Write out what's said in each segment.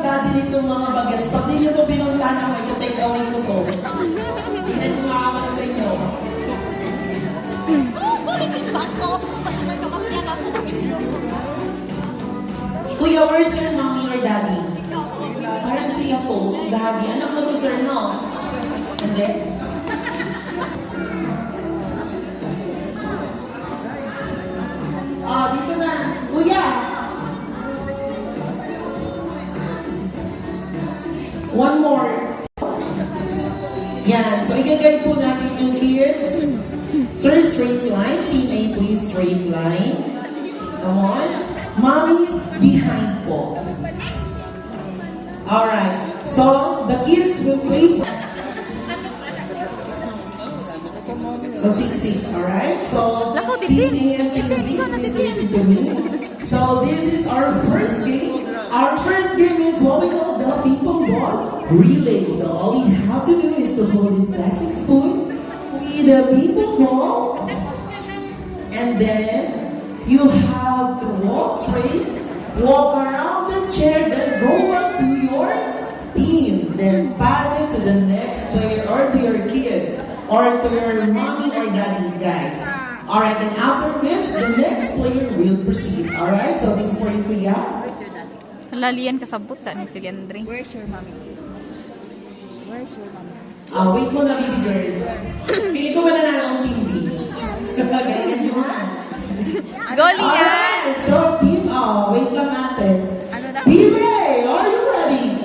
Daddy nitong mga bagets. Pag di nyo ito binuntahan ako, ito-take away ko to. Hindi na ito makaman sa inyo. Kuya, where's your mommy or daddy? Parang siya to, si daddy. Anak mo to, sir, no? Hindi? Dito na. Kuya! One more. Yan. So, i-guide po natin yung kids. Sir, straight line. Team A, please, straight line. Come on. Mommy's behind po. Alright. So, the kids will play. So, 6-6. Alright? So, Team A and Team B, please listen to me. So, this is our first game. Our first game is what we call the ping-pong ball relay. So all you have to do is to hold this plastic spoon with the ping-pong ball, and then you have to walk straight, walk around the chair, then go back to your team, then pass it to the next player or to your kids or to your mommy or daddy, guys. Alright, then after which the next player will proceed. Alright, so this is for you, Kuya. Lalian kasabot ta ni si Leandre. Where's your mommy? Where's your mommy? Wait muna, baby girl. Pili ko ba na ang team B? Galingan nyo ha. Goli yan! Alright, so team wait lang natin. Ano na? Team A, are you ready?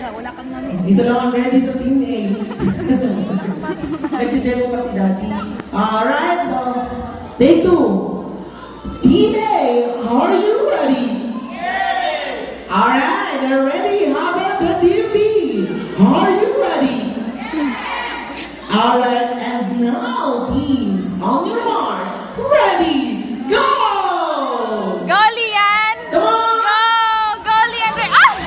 Wala kang mommy. Isa lang ang ready sa team A. Nagtitemo pa si daddy. Alright, so take 2. Team A, are you ready? Alright, they're ready. How about the team B? Are you ready? Alright, and now teams, on your mark, ready, go! Goli yan! Come on! Go! Goli yan! Ah!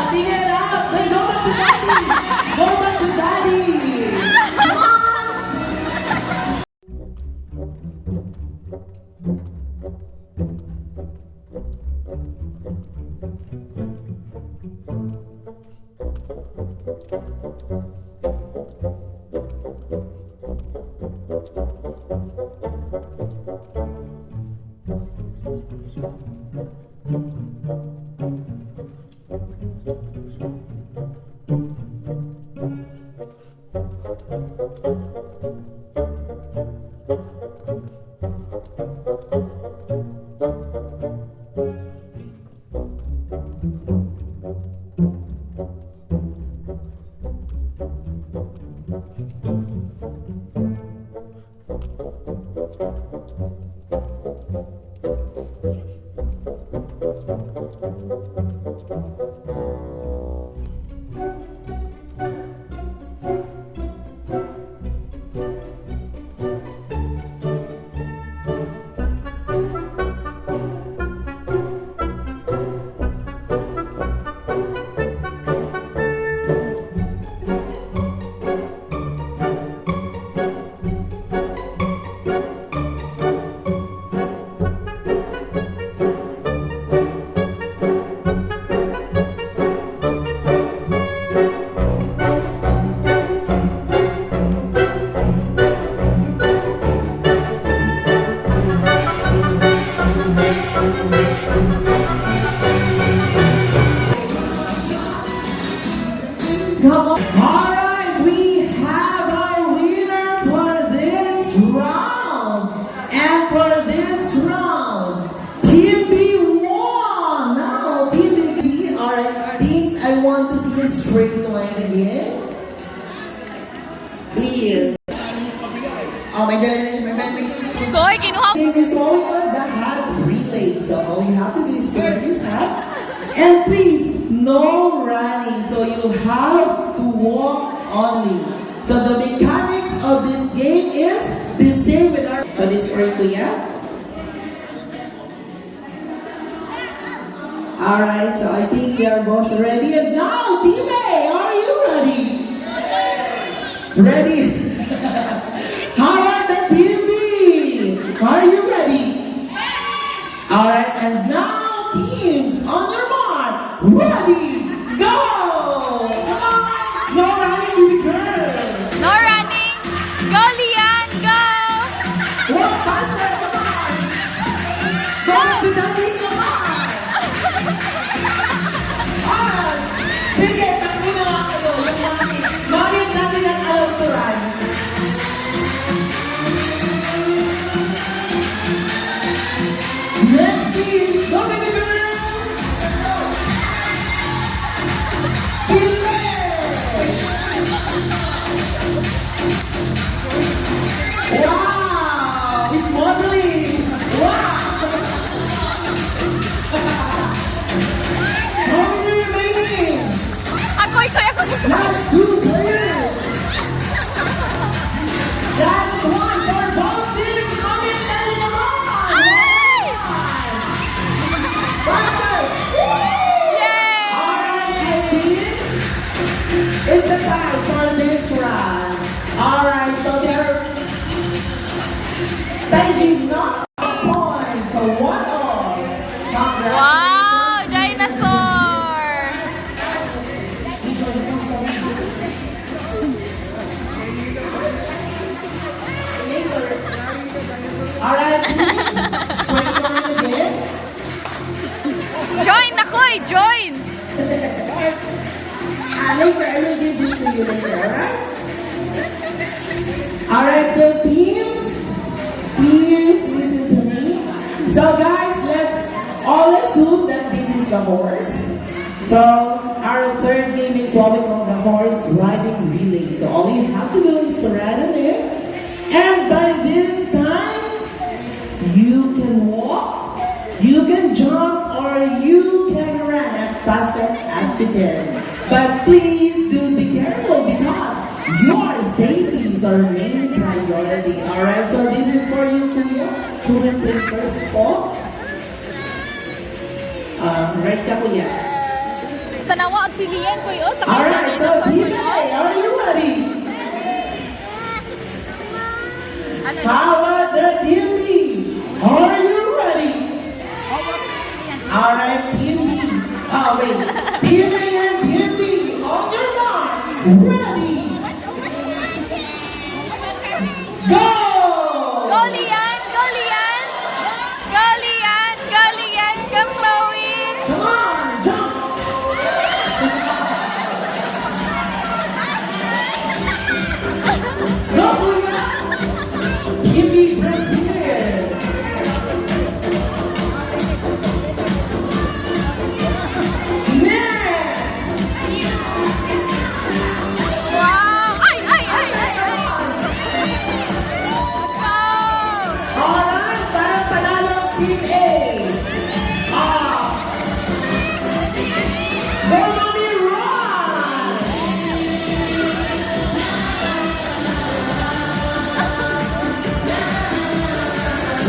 Pick it up! Then go back to daddy! Go back to daddy! Come on! Come on. All right, we have our winner for this round. And for this round, Team B won. Now, Team B, all right, teams, I want to see a straight line again. Please. Oh, my God, Goy, kinuha mo! Team is all the hat relay. So all you have to do is to wear this hat. And please, no running. So you have to walk only. So the mechanics of this game is the same with our... So this is for you, Kuya. Alright, so I think we are both ready. And now, Team A, are you ready? Ready? How about the Team B? Are you ready? Alright, and now, teams, on your mark, ready, go! Come on! No running, baby girl! No running. Go, Lian. Go. Walk faster, come on! Go to the beat, come on! Sige, takbo na nga kayo, yung mami. Mami, natin ang alam to run. Next team, go baby girl! Finish! Wow! It's modeling! Wow! How many remaining? Ako. Last two players! Last one for both teams! Mami, dali naman! Ay! Faster! Yay! Alright, I think it's the time for this round. Alright, so they're Taiji not a point, so 1-all. Congratulations. Wow, dinosaur. Alright, straight line again. Join ako eh, join. Later, I will give this to you later, alright? Alright, so teams, please listen to me. So guys, let's all assume that this is the horse. So our third game is what we call the horse riding relay. So all you have to do is to ride on it. And by this time, you can walk, you can jump, or you can run as fast as you can. But please do be careful because your safety is our main priority. Alright, so this is for you, Kuya. Who will play first of all? Right ka, Kuya. Tanawa at si Lian ko yun. Sa Alright, so dinosaur ko Team yun. A, are you ready? Ano? How about the Team B? Are you ready? Alright, Team B. Oh, wait. Team A and Team B, on your mark. Ready? Go! Go, Lian. Go, Lian. Go, Lian. Go, Lian. Come, Chloe. Come on, jump! Go, Kuya! Team B, Brazil! Next! Wow. Ay. Let's go. Alright, para panalo Team A. Go, Mommy, run!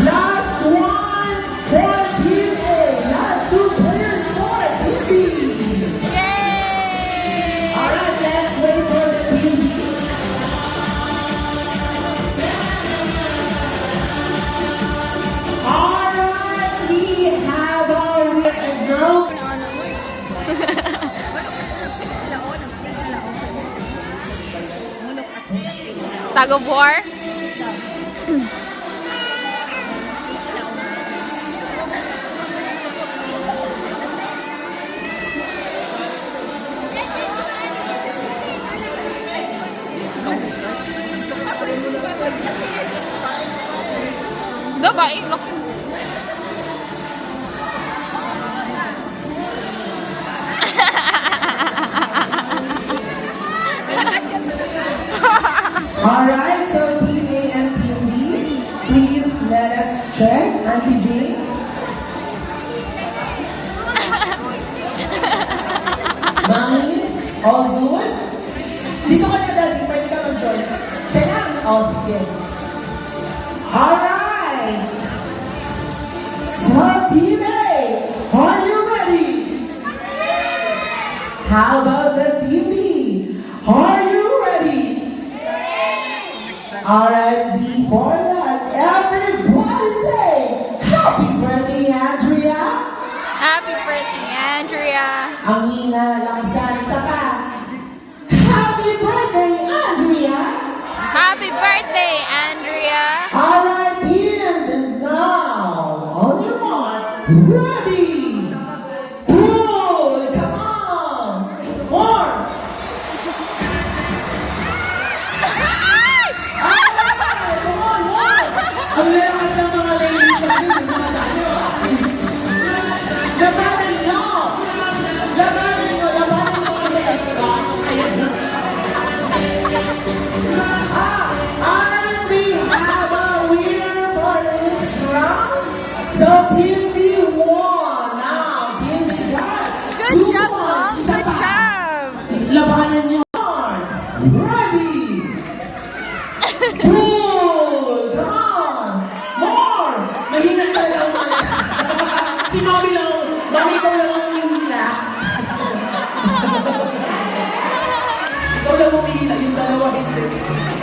Last one for Team A. Last two players for Team B. Yay. Alright, let's wait for the Team B. Alright, we have our girl. Tug of war. Gabay. Alright, so Team A and Team B, please let us check. Auntie Jane. Mami, all good? Dito ka na, Daddy. Pwede ka mag-join. Siya lang. Oh, sige. Alright. So, Team A, are you ready? Happy birthday, Andrea. Ang hina, lakasan, isa pa. Happy birthday, Andrea! Happy birthday, Andrea. Alright, dears, and now, on your mark, ready! Pull! Come on! More! Alright, come on, more! Ang lakas ng mga ladies natin, yung mga tayo. Labanan nyo! Labanan nyo! Labanan nyo kasi and we have a winner for this round. So Team B1 now, Team B1. Good job, Mom. Good job. Labanan nyo. Ready. Pull. Come on. More. Mahina talaga ang mga. Si Mommy lang. Mommy ko lang ang hinila. Ikaw lang humihila, yung dalawa hindi.